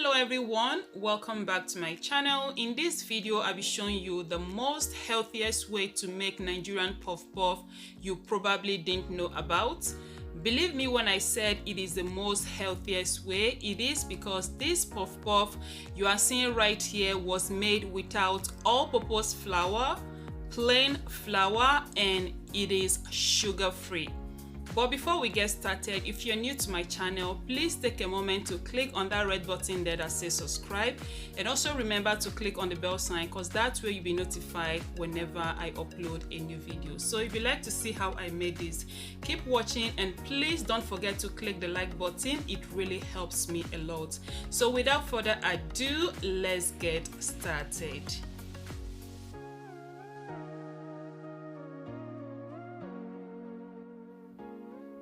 Hello everyone, welcome back to my channel. In this video I'll be showing you the most healthiest way to make Nigerian puff puff you probably didn't know about. Believe me when I said it is the most healthiest way. It is because this puff puff you are seeing right here was made without all-purpose flour, plain flour, and it is sugar free. But before we get started, if you're new to my channel, please take a moment to click on that red button there that says subscribe, and also remember to click on the bell sign because that's where you'll be notified whenever I upload a new video. So if you like to see how I made this, keep watching, and please don't forget to click the like button. It really helps me a lot. So without further ado, let's get started.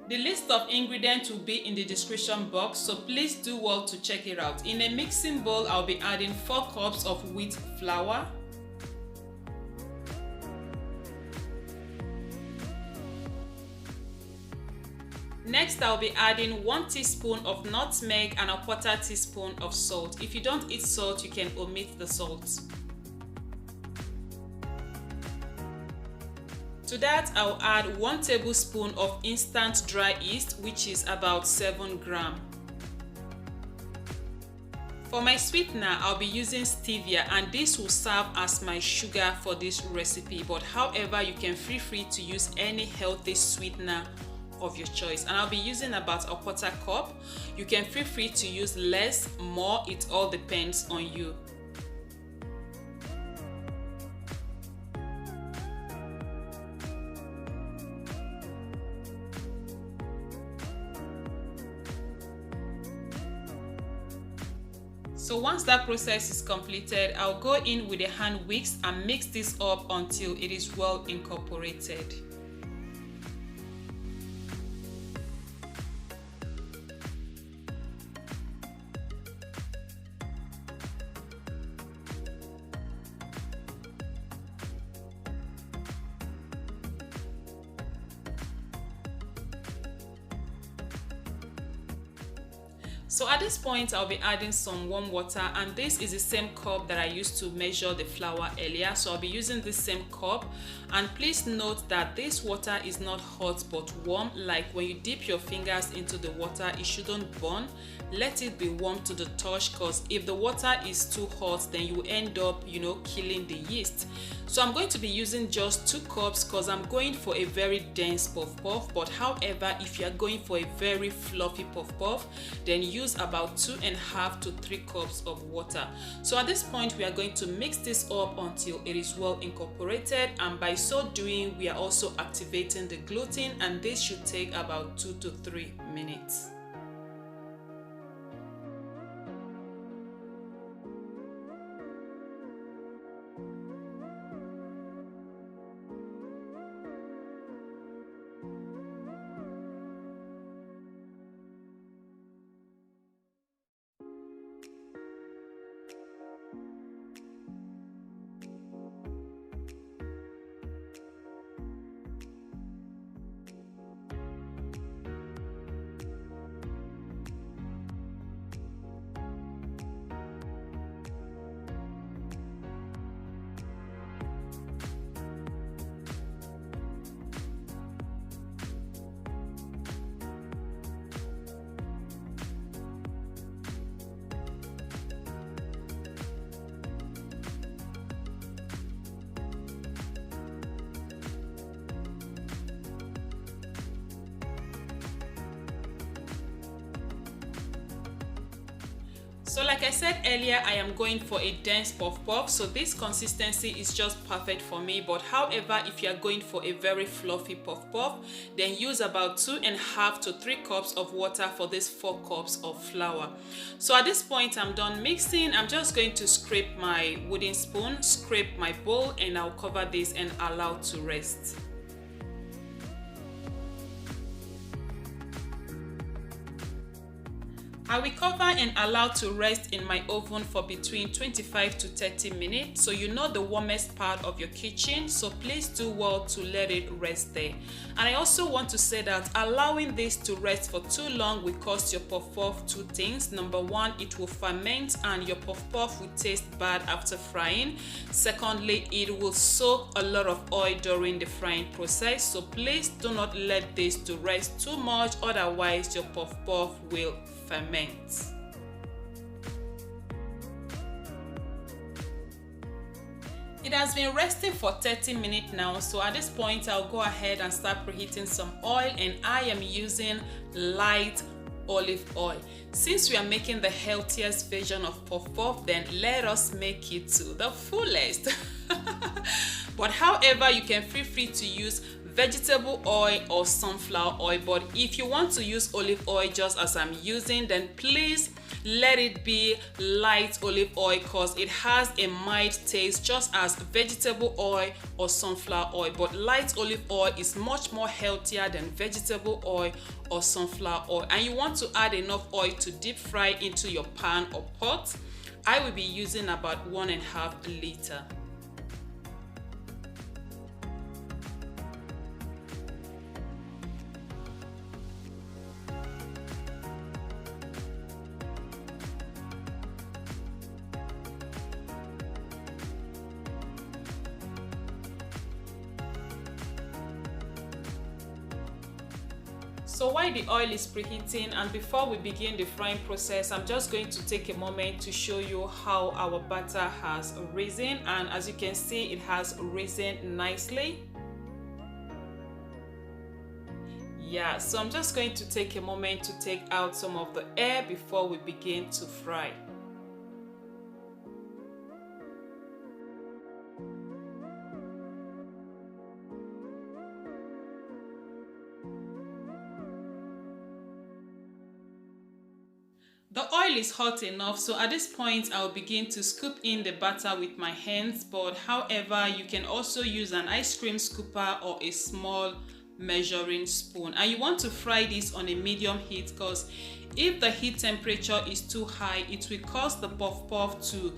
The list of ingredients will be in the description box, so please do well to check it out. In a mixing bowl, I'll be adding 4 cups of wheat flour, next I'll be adding 1 teaspoon of nutmeg and a 1/4 teaspoon of salt. If you don't eat salt, you can omit the salt. To that, I'll add 1 tablespoon of instant dry yeast, which is about 7 grams. For my sweetener, I'll be using stevia, and this will serve as my sugar for this recipe. But however, you can feel free to use any healthy sweetener of your choice, and I'll be using about a 1/4 cup. You can feel free to use less, more, it all depends on you. So once that process is completed, I'll go in with a hand whisk and mix this up until it is well incorporated. So at this point, I'll be adding some warm water, and this is the same cup that I used to measure the flour earlier. So I'll be using this same cup, and please note that this water is not hot but warm. Like when you dip your fingers into the water, it shouldn't burn. Let it be warm to the touch, because if the water is too hot, then you end up, killing the yeast. So I'm going to be using just 2 cups because I'm going for a very dense puff puff. But however, if you're going for a very fluffy puff puff, then use about 2.5 to 3 cups of water. So at this point, we are going to mix this up until it is well incorporated, and by so doing, we are also activating the gluten, and this should take about 2 to 3 minutes. So like I said earlier, I am going for a dense puff puff, so this consistency is just perfect for me. But however, if you are going for a very fluffy puff puff, then use about 2.5 to 3 cups of water for this 4 cups of flour. So at this point, I'm done mixing. I'm just going to scrape my wooden spoon, scrape my bowl, and I'll cover this and allow to rest. I will cover and allow to rest in my oven for between 25 to 30 minutes. So you know the warmest part of your kitchen, so please do well to let it rest there. And I also want to say that allowing this to rest for too long will cost your puff puff two things. Number one, it will ferment and your puff puff will taste bad after frying. Secondly, it will soak a lot of oil during the frying process. So please do not let this to rest too much, otherwise your puff puff will ferment. It has been resting for 30 minutes now, so at this point I'll go ahead and start preheating some oil, and I am using light olive oil. Since we are making the healthiest version of puff puff, then let us make it to the fullest. But however, you can feel free to use vegetable oil or sunflower oil, but if you want to use olive oil just as I'm using, then please let it be light olive oil, because it has a mild taste just as vegetable oil or sunflower oil. But light olive oil is much more healthier than vegetable oil or sunflower oil, and you want to add enough oil to deep fry into your pan or pot. I will be using about 1.5 liters. So while the oil is preheating and before we begin the frying process, I'm just going to take a moment to show you how our batter has risen, and as you can see, it has risen nicely. Yeah, so I'm just going to take a moment to take out some of the air before we begin to fry. The oil is hot enough, so at this point I'll begin to scoop in the batter with my hands, but however, you can also use an ice cream scooper or a small measuring spoon. And you want to fry this on a medium heat, because if the heat temperature is too high, it will cause the puff puff to,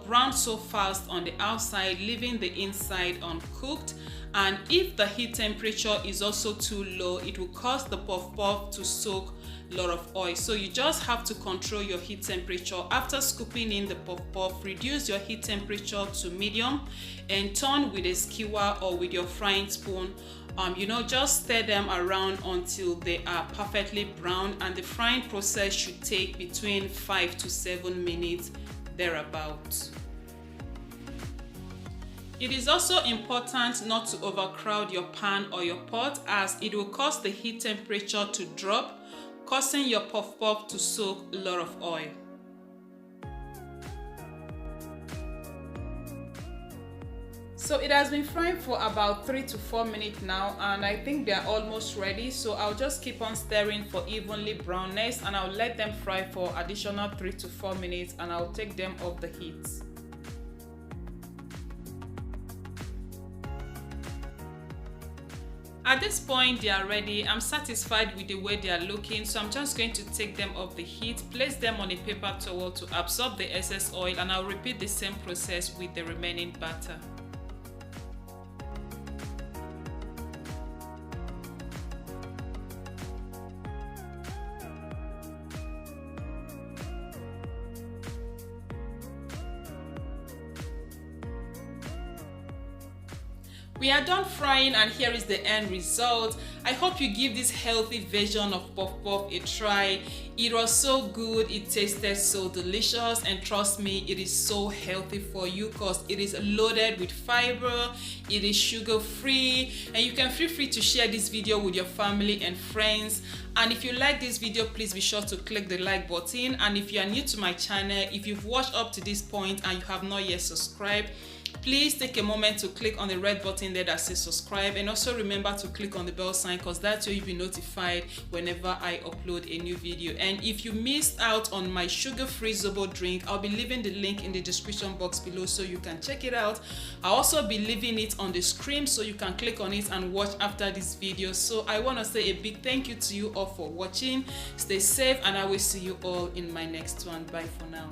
brown so fast on the outside, leaving the inside uncooked. And if the heat temperature is also too low, it will cause the puff puff to soak a lot of oil. So you just have to control your heat temperature. After scooping in the puff puff, reduce your heat temperature to medium and turn with a skewer or with your frying spoon. Just stir them around until they are perfectly brown, and the frying process should take between 5 to 7 minutes thereabouts. It is also important not to overcrowd your pan or your pot, as it will cause the heat temperature to drop, causing your puff puff to soak a lot of oil. So it has been frying for about 3 to 4 minutes now, and I think they are almost ready. So I'll just keep on stirring for evenly brownness, and I'll let them fry for additional 3 to 4 minutes, and I'll take them off the heat. At this point, they are ready. I'm satisfied with the way they are looking, so I'm just going to take them off the heat, place them on a paper towel to absorb the excess oil, and I'll repeat the same process with the remaining batter. We are done frying, and here is the end result. I hope you give this healthy version of puff puff a try. It was so good, it tasted so delicious, and trust me, it is so healthy for you because it is loaded with fiber, it is sugar free, and you can feel free to share this video with your family and friends. And if you like this video, please be sure to click the like button. And if you are new to my channel, if you've watched up to this point and you have not yet subscribed, Please take a moment to click on the red button there that says subscribe, and also remember to click on the bell sign, because that's how you'll be notified whenever I upload a new video. And if you missed out on my sugar-free zobo drink, I'll be leaving the link in the description box below so you can check it out. I'll also be leaving it on the screen so you can click on it and watch after this video. So I want to say a big thank you to you all for watching. Stay safe, and I will see you all in my next one. Bye for now.